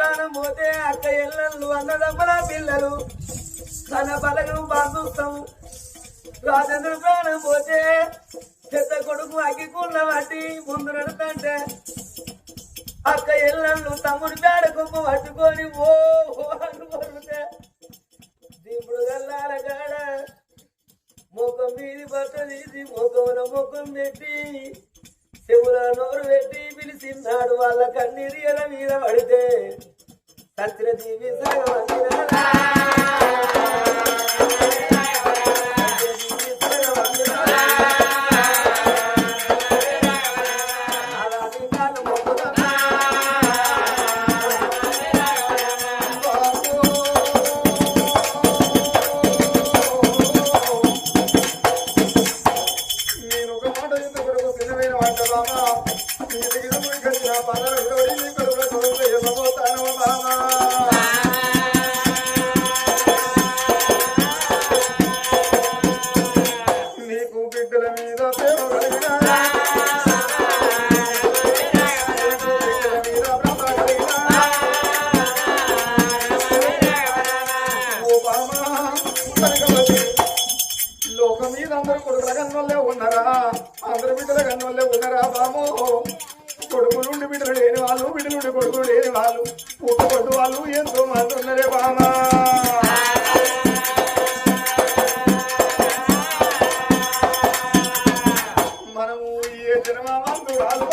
ప్రాణం పోతే అక్క ఎల్లలు అన్నదమ్మల పిల్లలు తన బలగం బాధుస్తాము రాజేంద్రుడు ప్రాణం పోతే పెద్ద కొడుకు అగ్గికున్న వాటి ముందు నడుతంటే అక్క ఎల్లలు తమ్ముడు పేడ కుప్ప పట్టుకొని ఓ అని కొరితే దింపుడు గల్లాల కాడ ముఖం మీది బట్ట తీసి ముఖంలో ముఖం పెట్టి చెవుల నోరు పెట్టి పిలిచిన్నాడు వాళ్ళ కన్నీరు ఎల మీద పడితే సత్య దీవి లోకం మీద అందరూ కొడుకుల కన్నోళ్ళే ఉన్నారా అందరు బిడ్డల కన్నోళ్ళే ఉన్నారా బామో కొడుకు నుండి బిడ్డలు లేని వాళ్ళు బిడ్డ నుండి కొడుకులు లేని వాళ్ళు పుట్టుకొట్టు వాళ్ళు ఎంతో మంది ఉన్నారే బామా మనము ఏ జన్మ మందు వాళ్ళు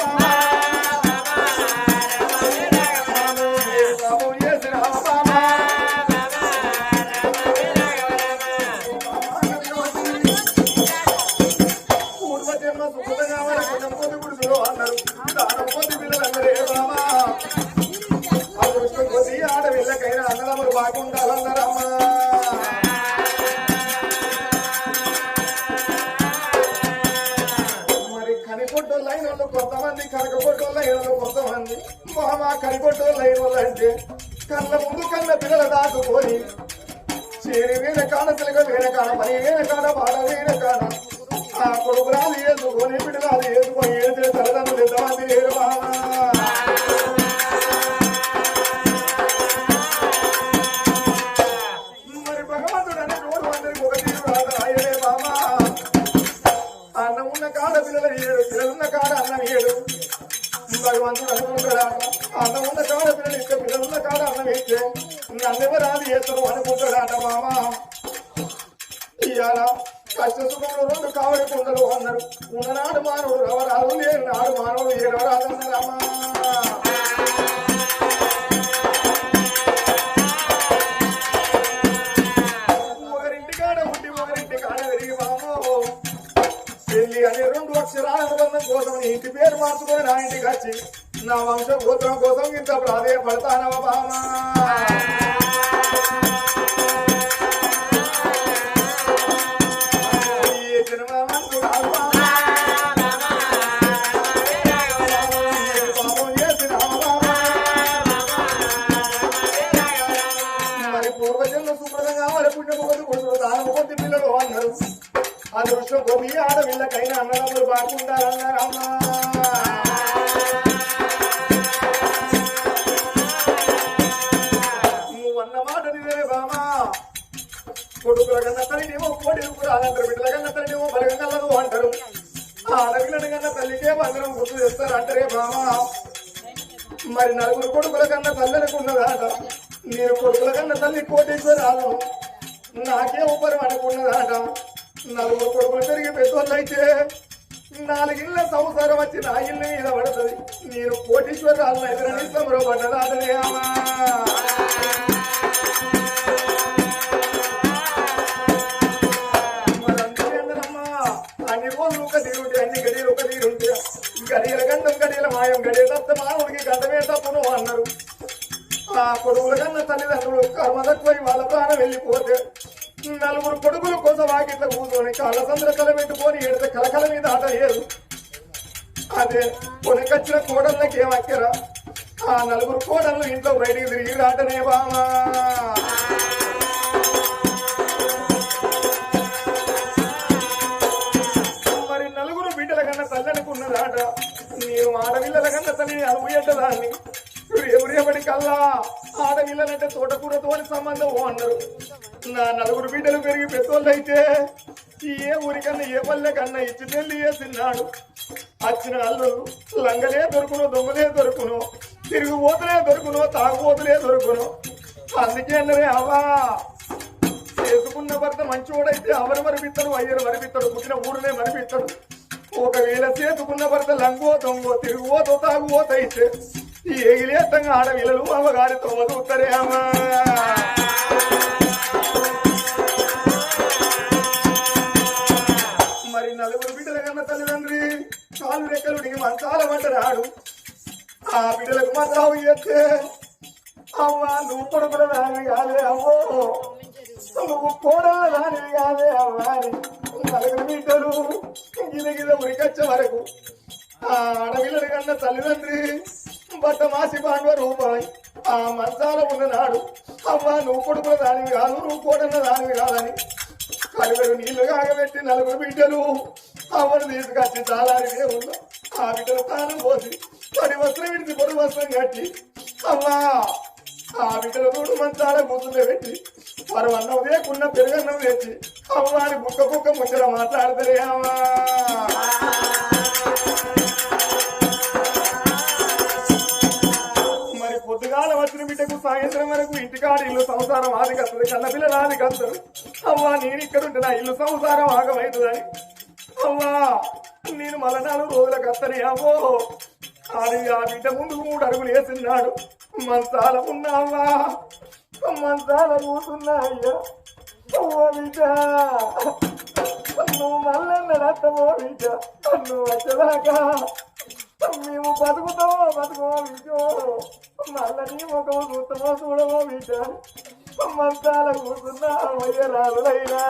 ఆడవిల్లకైనా అన్నదమ్ములు బాగుండాలన్నారమ్మా మరి కనిపొట్టోళ్ళు అయిన వాళ్ళు కొంతమంది కనకపోట్టోళ్ళు అయిన వాళ్ళు కొంతమంది మా కనిపొట్టోళ్ళు అయిన వాళ్ళు అంటే కళ్ళ ముందు కళ్ళ పిల్లల దాటుకొని చేరి వేన కాడ తిలగ వేన కాడ పని వేన కాడ బాధ వేన కాడ ఆ కొడుకురాలు వేసుకొని బిడ్డరాలు వేసుకొని ఏడితే తల్లిదండ్రులు ఎంతమంది లేరు మరి భగవంతుడు అనే రోడ్డు అందరికి ఒక తీరు రాదు ఆయనే బామా అన్నం ఉన్న కాడ పిల్లలు ఏడు పిల్లలున్న కాడ అన్నం ఏడు భగవంతుడు అనుకుంటాడా అన్నం ఉన్న కాడ పిల్లలు ఇస్తే పిల్లలున్న కాడ అన్నం ఇస్తే అన్నెవరాలు చేస్తారు అనుకుంటాడాట మామా ఇవాళ కష్ట సుఖంలో రెండు కావడి కుండలు అన్నారు ఉన్ననాడు మానవుడు రవరాలు లేరు నాడు మానవుడు ఏడవరాలు అన్నారమ్మా ఒకరింటి కాడ ఉండి ఒకరింటి కాడ పెరిగి బామో పెళ్లి అనే 2 అక్షరాల అనుబంధం కోసం నీ ఇంటి పేరు మార్చుకొని నా ఇంటికి వచ్చి నా వంశ గోత్రం కోసం ఇంత ప్రాధేయపడతానవా బామా అదృష్టం గోపి ఆడవిల్లకైనా అన్నదమ్ములు బాగుండాలన్నారమ్మా నువ్వు అన్న మాట నివే బామా కొడుకుల కన్నా తల్లినేమో కోటి రూపాయలంటారు బిడ్డల కన్నా తల్లినేమో బలగల్లదు అంటారు ఆడపిల్లల కన్నా తల్లికే అందరం గుర్తు చేస్తారు అంటారే బామా మరి నలుగురు కొడుకుల కన్నా తల్లనుకున్నదాట నేను కొడుకుల కన్నా తల్లి కోటేశ్వరాలు నాకే ఉపరం అనుకున్నదాట నలుగురు కొడుకులు పెరిగి పెద్దోళ్ళు అయితే 4 ఇళ్ళ సంసారం వచ్చి నా ఇళ్ళ మీద పడుతుంది నేను కోటీశ్వరాలను ఎదురని సంబరపడ్డదాటనే అమ్మా మరంతేందనమ్మా అన్ని రోజులు ఒక తీరుంటే అన్ని గడియలు ఒక తీరుంటే గడియల గంధం గడియల మాయం గడియ తప్ప మానవుడికి గంధమే తప్పును అన్నారు ఆ కొడుకుల కన్నా తల్లిదండ్రులు కర్మ తక్కువై వాళ్ళ ప్రాణం వెళ్ళిపోతే 4 కొడుకుల కోసం ఆగిట్ల కూర్చొని కాళ్ళ సంద్ర కల పెట్టుకొని ఏడితే కలకల మీద ఆట లేదు అదే కొనకొచ్చిన కోడళ్ళకి ఏమక్కరా ఆ 4 కోడళ్ళు ఇంట్లో బయటికి తిరిగి రాటనే బామా మరి 4 బిడ్డల కన్నా తల్లనుకున్నదాట నేను ఆడపిల్లల కన్నా తల్లిని అనుభూయడ్డదాన్ని రేపటి కల్లా ఆడపిల్లలంటే తోటకూరతోని సంబంధం అన్నారు. నా నలుగురు బిడ్డలు పెరిగి పెద్దోళ్ళు అయితే ఏ ఊరికన్నా ఏ పల్లె కన్నా ఇచ్చి పెళ్లి చేసినాడు. వచ్చిన అల్లు లంగలే దొరుకును, దొంగలే దొరుకును, తిరుగుబోతులే దొరుకును, తాగుబోతులే దొరుకును. అందుకే అన్నరే అవా చేసుకున్న భర్త మంచోడైతే అవరు మరిపిస్తాడు, అయ్యరు మరిపిస్తాడు, పుట్టిన ఊరునే మరిపిస్తాడు. ఒకవేళ చేసుకున్న భర్త లంగో దొంగో తిరుగుబోతో తాగుబోత అయితే ఈ ఎగిలేతంగా ఆడవిల్లలు అమ్మగారితో వదులుతారే అమ్మా. మరి నలుగురు బిడ్డల కన్నా తల్లిదండ్రి కాలు రెక్కలు నీ మంచాల పడ్డరాడు. ఆ బిడ్డలకు మాత్రం చేస్తే అమ్మా నువ్వు కొడుకుల దానివి కాదే అమ్మో, నువ్వు కోడళ్ళ దానివి కాదే అమ్మా అని నలుగురు బిడ్డలు గిద ఉరికొచ్చే వరకు ఆ ఆడపిల్లల కన్నా తల్లిదండ్రి బట్ట మాసి పాండవ రూపాయి ఆ మంచాల ఉన్ననాడు. అమ్మా నువ్వు కొడుకుల దానివి కాదు, నువ్వు కోడళ్ళ దానివి కాదని కలుగురు నీళ్లు కాగబెట్టి నలుగురు బిడ్డలు అమ్మను తీసుకొచ్చి చాలారిదే ఉందా. ఆ బిడ్డలు తాను పోసి పడి వస్త్రం విడిచి పొడి వస్త్రం కట్టి అమ్మా ఆ బిడ్డల తోడు మంచాల కూతుర్లో పెట్టి వారు అన్నం లేకున్న పెరుగన్నం తెచ్చి అమ్మని బుక్క బుక్క ముచ్చట మాట్లాడతారే అమ్మా. మరి పొద్దుగాల వచ్చిన బిడ్డకు సాయంత్రం వరకు ఇంటికాడ ఇల్లు సంసారం ఆది కత్తది, కన్న పిల్లలు ఆది కత్తరు. అమ్మా నేను ఇక్కడ ఉంటే నా ఇల్లు సంసారం ఆగమవుతుందని అమ్మా నేను మళ్ళా 4 రోజుల కత్తని అమ్మో అది ఆ బిడ్డ ముందుకు 3 అడుగులు వేసినాడు. మంచాల ఉన్నావా, మంచాల కూతున్నా అయ్యా. ఓ బిడ్డ నువ్వు మళ్ళన్నడత్తమో బిడ్డ, నువ్వు వచ్చేదాకా మేము బతుకుతామో బతుకమో బిడ్డో, మళ్ళా నీ ముఖము చూస్తామో చూడమో బిడ్డ. మంచాల కూతున్నా అయ్య రాదులైనా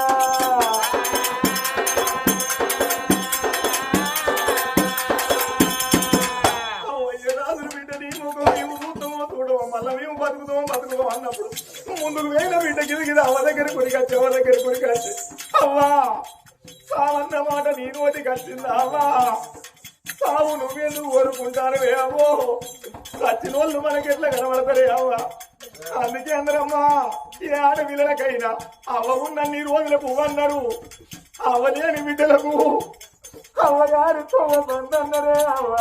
మళ్ళీ మేము బతుకుతామో అన్నప్పుడు ముందుకు వేల బిడ్డ గిది అవ్వ దగ్గర కొరికొచ్చి అవ్వ దగ్గర కొరికొచ్చి అవ్వా సావన్న మాట నీ నోటికి వచ్చిందా అవ్వా. సావు నువ్వెందుకు కోరుకుంటారు అవ్వో, చచ్చిన వాళ్ళు మనకెట్లా కనబడతారే అవ్వ. అందుకే అందరమ్మా ఏ ఆడపిల్లలకైనా అవ్వ ఉన్నన్ని రోజుల పువ్వన్నారు, అవ్వలేని బిడ్డలకు అవ్వగారితో బందన్నరే అవ్వ.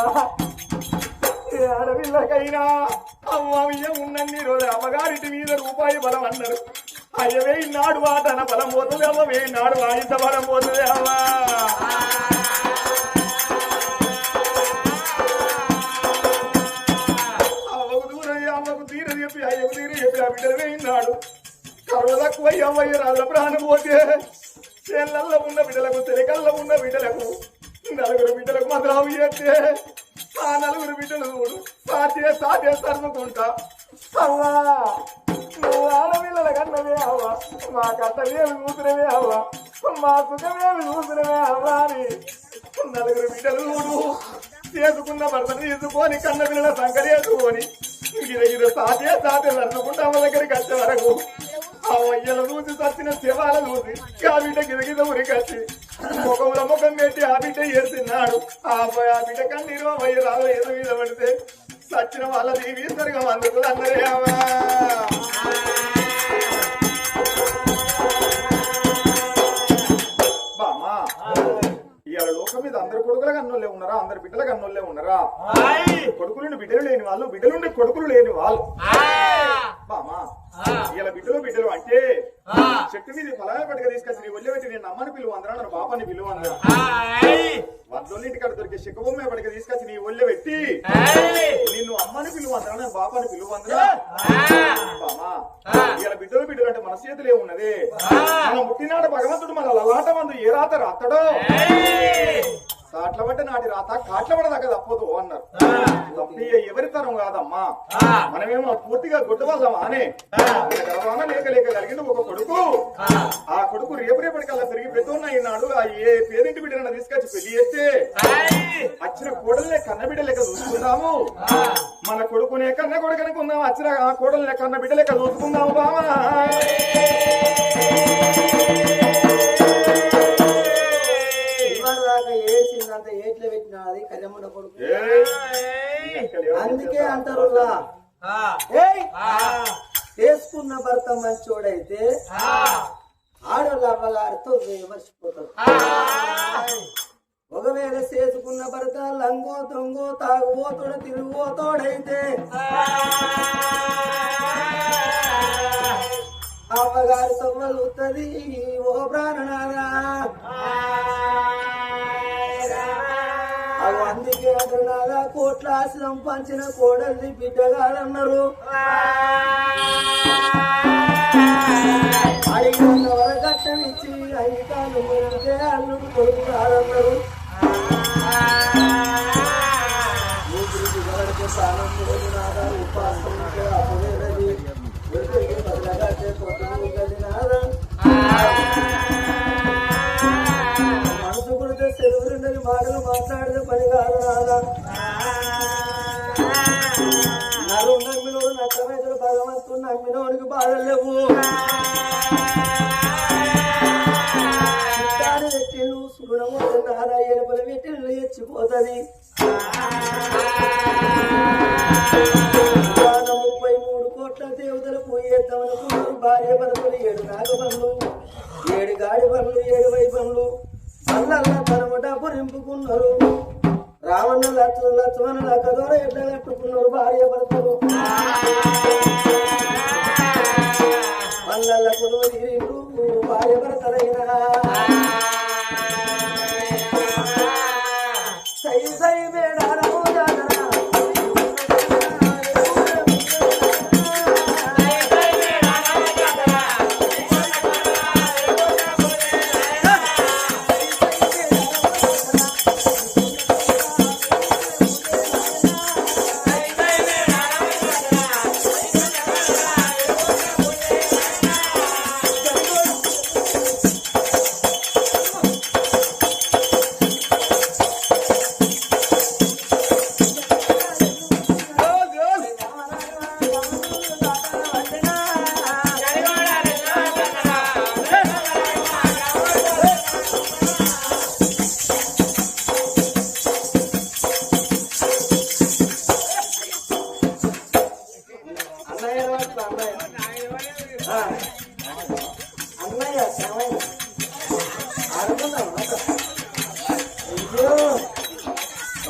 ఆడపిల్లకైనా అవ్వయ్య ఉన్నన్ని రోజులు అమ్మగారింటి మీద రూపాయి బలం అన్నారు. అయ్య వేయినాడు వాటన బలం పోతుంది అవ్వ, వేయినాడు వాయింత బలం పోతుంది అవ్వ. అవ్వకు దూరం అవ్వకు తీర చెప్పి అయ్యకు తీర చెప్పి ఆ బిడ్డలు వేయినాడు. కరువు తక్కువ అవ్వయ్య రాళ్ళ ప్రాణం పోతే చేళ్ళల్లో ఉన్న బిడ్డలకు తెరకల్లో ఉన్న బిడ్డలకు 4 బిడ్డలకు మాత్రం చేస్తే ఆ 4 బిడ్డలు చూడు సాధ్య సర్దుకుంటా అవ్వా. నువ్వు ఆడపిల్లల కన్నవే అవ్వ, మా కట్టవేమి కూతురవే అవ్వ, మా సుఖమేమి కూతురవే అవ్వ అని 4 బిడ్డలు చూడు చేసుకున్న భర్తను తీసుకొని కన్న పిల్లల సంకరేసుకొని గిర సాధ్య సర్దుకుంటా అమ్మ దగ్గరికి వచ్చే వరకు ఆ వయ్యల చూసి చచ్చిన శివాల చూసి ఆ బిడ్డ గిద ఉరికొచ్చి ముఖంలో ముఖం పెట్టి ఆ బిడ్డ ఏడ్చిన్నాడు. ఆ బిడ్డ కన్నీరు వయ్య రాదు ఏదో మీద పడితే చచ్చిన వాళ్ళది వీసరిగా అందుతుంది అన్నరే అమ్మా. బామా ఇవాళ లోకం మీద అందరు కొడుకుల కన్నోళ్ళే ఉన్నారా, అందరు బిడ్డల కన్నోళ్ళే ఉన్నారా? కొడుకులుండి బిడ్డలు లేని వాళ్ళు, బిడ్డలుండి కొడుకులు లేని వాళ్ళు. బామా ఇలా బిడ్డలు అంటే చెట్టు మీద ఫలమే పట్టుక తీసుకొచ్చి నీ ఒళ్ళి పెట్టి నేను అమ్మని పిలువ అందరా, నన్ను బాపాని పిలువ అందరా. వద్దొల్లింటికాడ దొరికే చెక్కబొమ్మే పట్టుక తీసుకొచ్చి నీ ఒళ్ళి పెట్టి నిన్ను అమ్మని పిలువ అందరా, నన్ను బాపాని పిలువ అందరా. బామా ఇలా బిడ్డలు అంటే మన చేతులు ఏమున్నది, మనం పుట్టినాడు భగవంతుడు మన లలాట మందు ఏ రాత రాస్తాడో కాట్ల పట్టే నాటి రాత కాట్ల పడదాకా తప్పదు అన్నారు. ఎవరి తరం కాదమ్మా, మనమేమో పూర్తిగా గుడ్డ వల్లమా అనే గర్వాన లేక కలిగిన ఒక కొడుకు. ఆ కొడుకు రేపటికల్లా పెరిగి పెద్దోన్న అయినాడు. ఆ ఏ పేరింటి బిడ్డలను తీసుకొచ్చి పెళ్లి చేస్తే వచ్చిన కోడలనే కన్న బిడ్డ లెక్క చూసుకుందాము, మన కొడుకునే కన్న కొడుకనుకుందాం, వచ్చిన ఆ కోడలనే కన్న బిడ్డ లెక్క చూసుకుందాము బామా. ఏట్లో పెట్టినది కళ్యాణ కొడుకు. అందుకే అంటారు ఏయ్ చేసుకున్న భర్త మంచోడైతే ఆడోళ్ళ అవ్వగారితో మర్చిపోతారు. ఒకవేళ చేసుకున్న భర్త లంగో దొంగో తాగుబోతోడు తిరుగుబోతోడైతే అమ్మగారి తొమ్మలుతుంది. ఓ ప్రాణనారా అందుకే అతనులాగా కోట్ల ఆశ సంపాదించిన కోడల్ని బిడ్డగాడన్నారు. అడిగిన వరకట్టనిచ్చి అయ్యకాలు మురితే అల్లుడు కొడుకు కాదన్నారు. ఊపిరికి వరడికి స్థానం నాదా ఉపాసం అప్పుడేది బదులగాటే కొట్టదు గది నాదా మనసు కుడితే సెలవు రెండని మాటలు మాట్లాడితే పని కాదు నాదా. నరు నమ్మినోడు నష్టమైతుడు భగవంతుడు నమ్మినోడికి బాధలు లేవు. వెట్టిళ్ళు సుగుణమోడు నాదా ఎలుపల వెట్టిళ్ళు ఎచ్చిపోతుంది. 33 కోట్ల దేవతలు పోయేద్దామనుకున్నారు. భార్య భర్తలు 7 నాగపనులు 7 గాడి పనులు 7 వైపనులు అల్లల్లా తనము డబ్బు నింపుకున్నారు. రావణ లక్ష్మణ లక్కదోర ఎట్లా కట్టుకున్నారు భార్య భర్తలు. అల్లల్ల కొడుకు తీరిండు భార్య భర్తలైనా సై సై మేడారము జాతర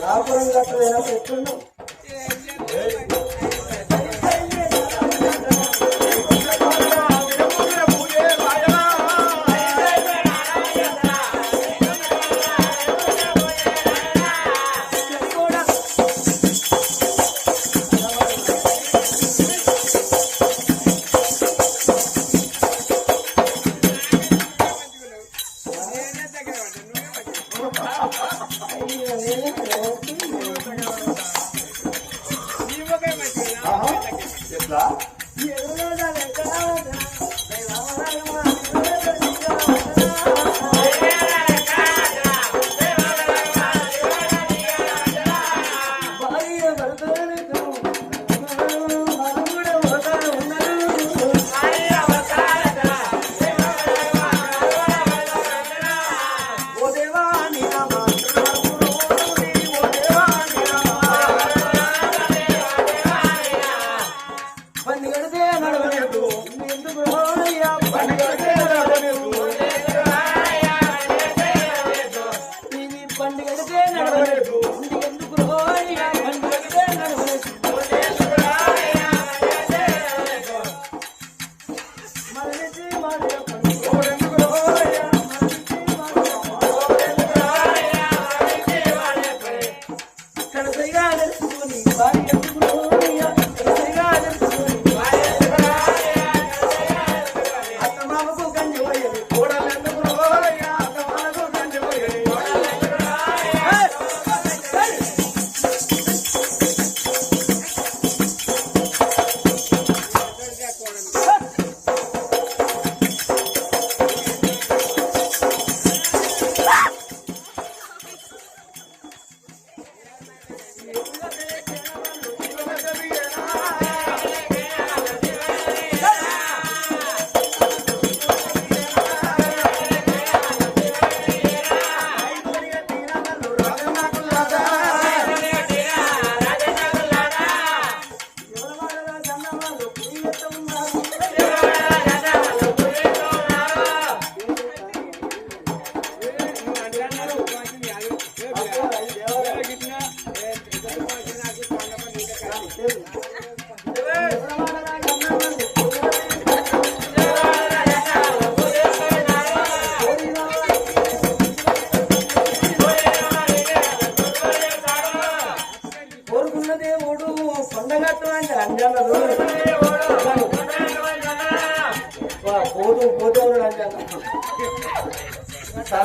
రాపురం కట్టలేనా పెట్టున్నాం. ఓ దేవా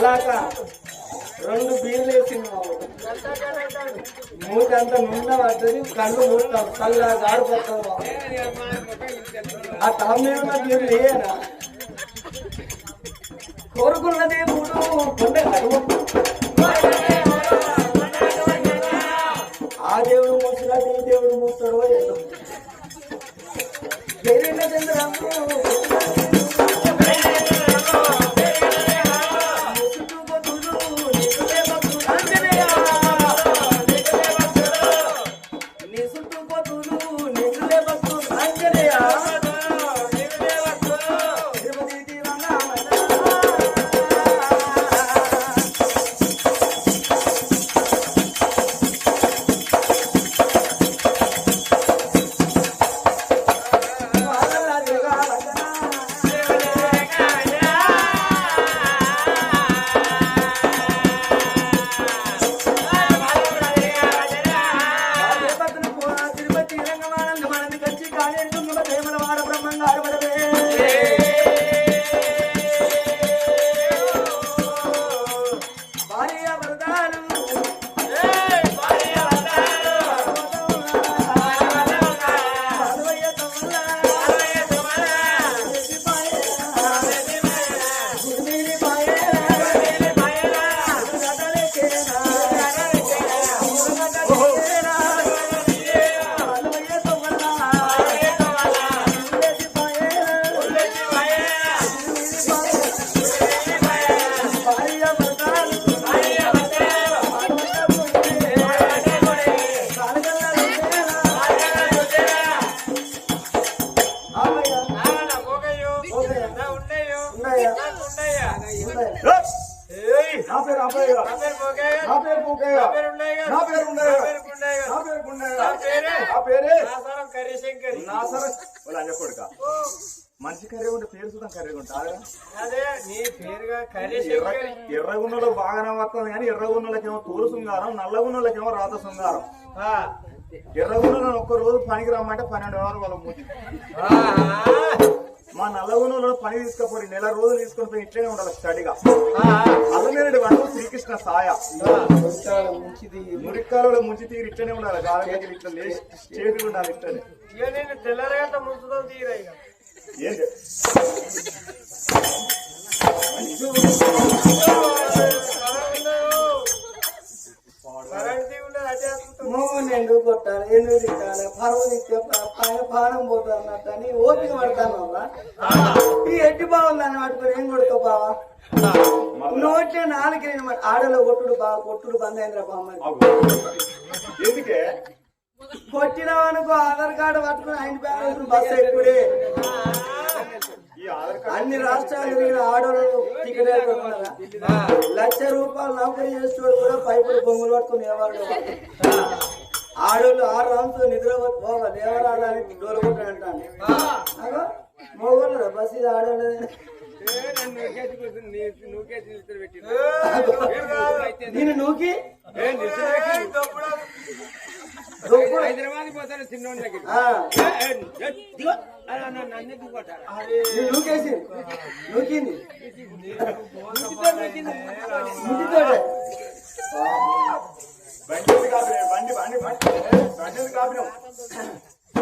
దాకా 2 బీర్లు వేసింది మూతంతా నుండ పడుతుంది కళ్ళు మూస్తాం కళ్ళు గాడిపోతాం ఆ తల మీద ఉన్న బీర్లు వేయనా కోరుకున్నదే మూడు కొండ ఆ దేవుడు మూసినా ఈ దేవుడు మూస్తాడో ఏదో మనిషి కర్రీ ఉంటే పేరు చూద్దాం కర్రీ ఉంటారు ఎర్రగున్నలో బాగానే వస్తుంది కానీ ఎర్రగున్నలకేమో తోలు శృంగారం నల్లగున్నలకేమో రాత శృంగారం ఎర్రగున్నలో ఒక్క రోజు పనికి రమ్మంటే 12 వారాలు వాళ్ళ మూతి మా నల్లగున్నలో పని తీసుకపోయి 1 నెల రోజులు తీసుకొని పోయి ఇట్లనే ఉండాలి స్టడీగా అల్లనేరుడు వంట శ్రీకృష్ణ సాయ మురికాలలో ముంచి తీరు ఇట్లనే ఉండాలి గాలి ఇట్లా లేచి చేతులు ఉండాలి ఇట్లనే తెల్లరగంట ముంచుతో తీరా ఏంటి ఎందుకు కొట్టాలి ఎందుకు తిట్టాలి పరువు తిట్టే పైన పానం పోతుంది అన్నట్టు అని ఓపిక పడతాను ఈ ఎట్టి బాగుందని పట్టుకుని ఏం కొడుకో బావా నోట్లే 4 ఆడలో కొట్టుడు బాగా కొట్టుడు బంద్ అయిందిరా బామ్మ ఎందుకే కొట్టినామనుకో ఆధార్ కార్డు పట్టుకుని 5 బ్యాలెన్స్ బస్సు ఎక్కుడే అన్ని రాష్ట్రాలు తిరిగిన ఆడోళ్ళు టికెట్ ₹1,00,000 నౌకరీ చేసేవాడు కూడా పైపులు బొంగులు పట్టుకుని లేవాడు ఆడోళ్ళు 6 రాంతో నిద్ర లేవరాలని డోలు కొట్టాడంటాను మోగోళ్ళు బస్ ఇది ఆడోళ్ళు నేను నూకి హైదరాబాద్ పోతాను చిన్నోడి దగ్గర నూకేసి నూకింది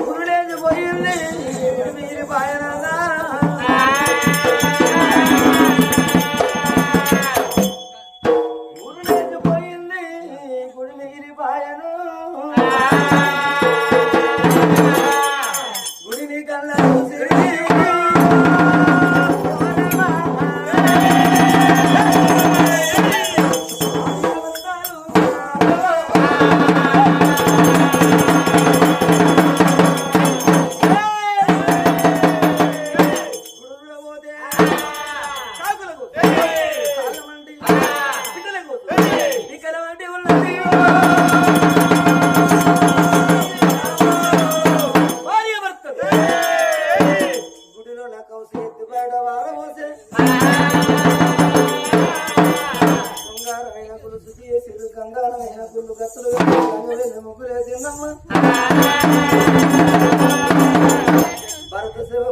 ఊరులేదు పోయింది మీరు పాయనదా ఊరులేదు పోయింది గుడి మిగిలి పాయను గుడిని కల్లా భరత సేవ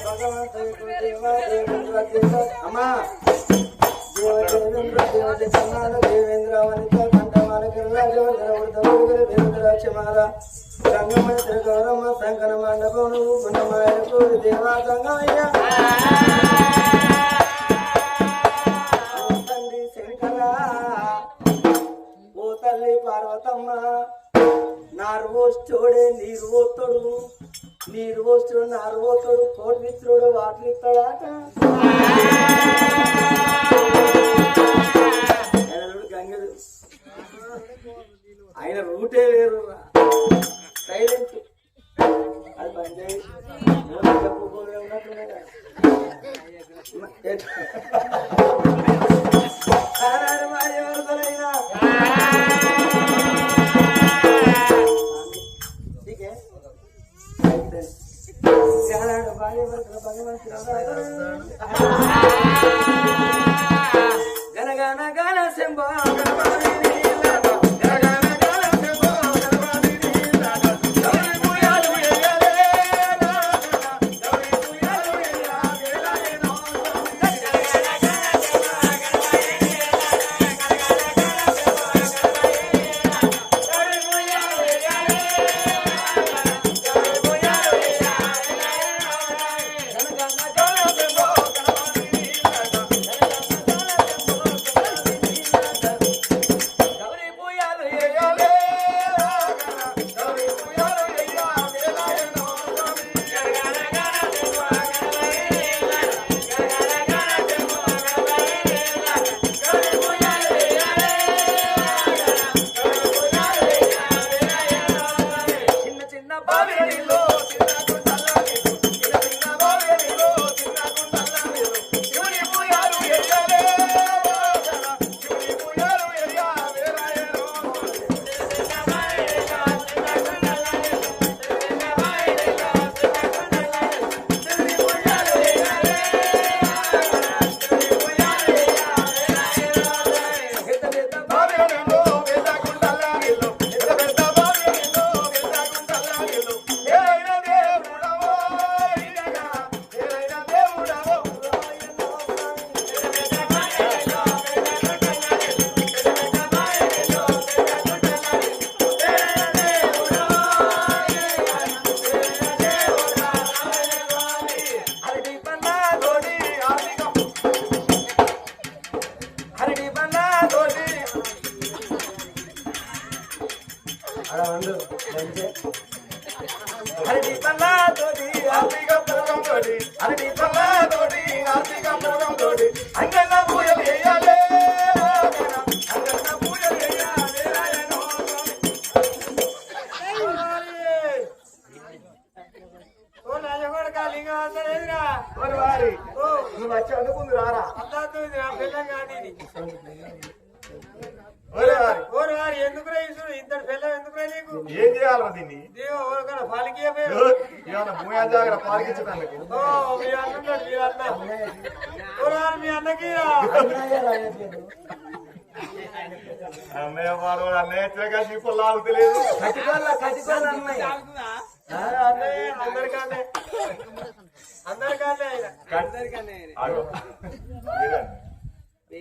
భగవంతుడు అమ్మా దేవేంద్ర వనిత కంఠమాల క్షమాల గంగమ్మ గౌరమ్మ శంకర మండపం గుణమాయకు దేవా గంగమయ్య తండ్రి శంకర ఓ తల్లి పార్వతమ్మ నారు పోస్తోడే నీరు పోతాడు నీరు పోస్తుడు నారు పోతాడు కోటి ఇస్తాడు వాటిని ఇస్తాడాట గంగడు ఆయన రూటే వేరు సైలెంట్ అది బంద్ చేయి ఉన్నట్టున్నాయి గనగన గన శంభో నువ్వు వచ్చి అనుకుంది రారా ఎందుకు ఇంత పిల్ల ఎందుకు నీకు ఏం చేయాలరా దీన్ని పాలకి ఏమన్నా భూయా జాగ్రత్త పాలించడానికి మీ అన్నకి అన్నయ్య వాడు అన్నయ్య కలిసి ఇప్పుడు లాగుతలేదు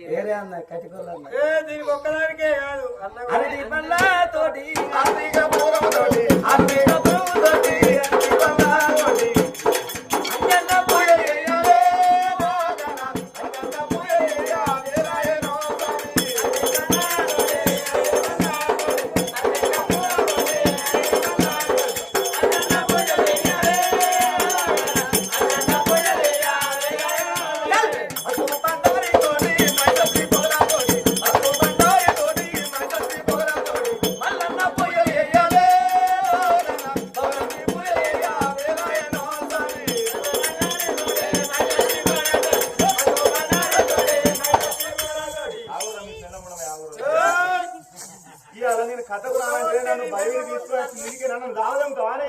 వేరే అన్న కటికోళ్ళు అన్న దీనికి ఒక్కదానికే కాదు అరటి పళ్ళ తోటి ఆర్థిక పూర్వతోటి ఆర్థిక ప్రభుతోటి అరటి పళ్ళ తోటి అంజన్న పూజ చేయాలి అంజన్న పూజ చేయాలి రాయనో ఇవాళ నేను కథకు రానంటే నన్ను బయట తీసుకుని నన్ను లాగడం కావాలి